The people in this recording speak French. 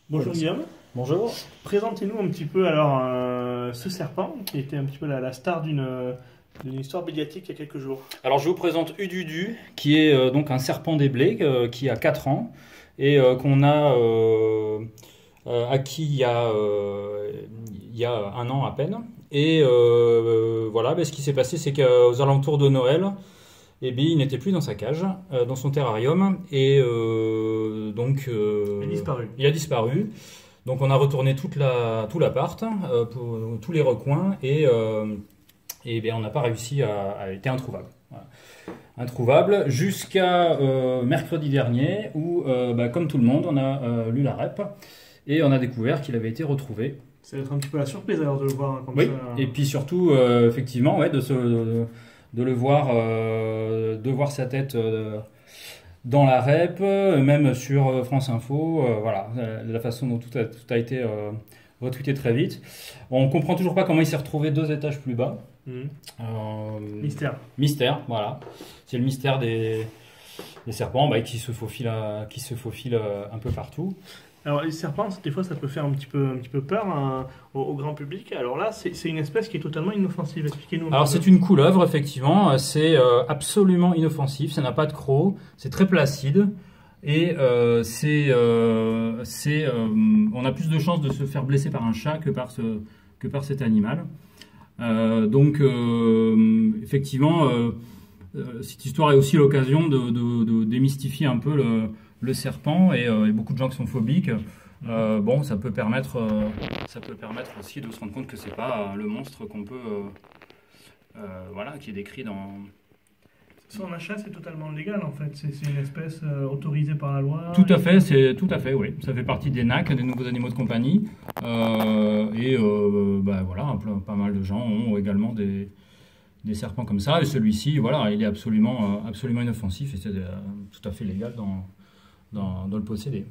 Bonjour Guillaume, Bonjour. présentez-nous un petit peu alors ce serpent qui était un petit peu la star d'une histoire médiatique il y a quelques jours. Alors je vous présente Ududu, qui est donc un serpent des blés qui a 4 ans et qu'on a acquis il y a un an à peine. Et voilà, ce qui s'est passé, c'est qu'aux alentours de Noël, eh bien, il n'était plus dans sa cage, dans son terrarium, et Il est disparu. il a disparu. Donc on a retourné tout l'appart, pour tous les recoins, et bien, on n'a pas réussi à être introuvable. Voilà. Introuvable jusqu'à mercredi dernier où, comme tout le monde, on a lu la REP et on a découvert qu'il avait été retrouvé. Ça va être un petit peu la surprise alors de le voir comme Oui, ça. et puis surtout, effectivement, ouais, de le voir, de voir sa tête dans la REP, même sur France Info, voilà, la façon dont tout a été retweeté très vite. On comprend toujours pas comment il s'est retrouvé 2 étages plus bas. Mhm. Euh, Mystère, voilà. C'est le mystère des serpents qui se faufilent, un peu partout. Alors les serpents, des fois ça peut faire un petit peu peur au grand public. Alors là, c'est une espèce qui est totalement inoffensive. Expliquez-nous un Alors petit c'est une couleuvre, effectivement. C'est absolument inoffensif. Ça n'a pas de croc. C'est très placide. Et on a plus de chances de se faire blesser par un chat que par cet animal. Effectivement, cette histoire est aussi l'occasion de démystifier un peu le serpent et beaucoup de gens qui sont phobiques. Ça peut permettre aussi de se rendre compte que c'est pas le monstre qu'on peut, qui est décrit dans. Son achat, c'est totalement légal en fait. C'est une espèce autorisée par la loi. Tout à fait, oui. Ça fait partie des NAC, des nouveaux animaux de compagnie. Pas mal de gens ont également des serpents comme ça. Et celui-ci, voilà, il est absolument inoffensif et c'est tout à fait légal dans le posséder.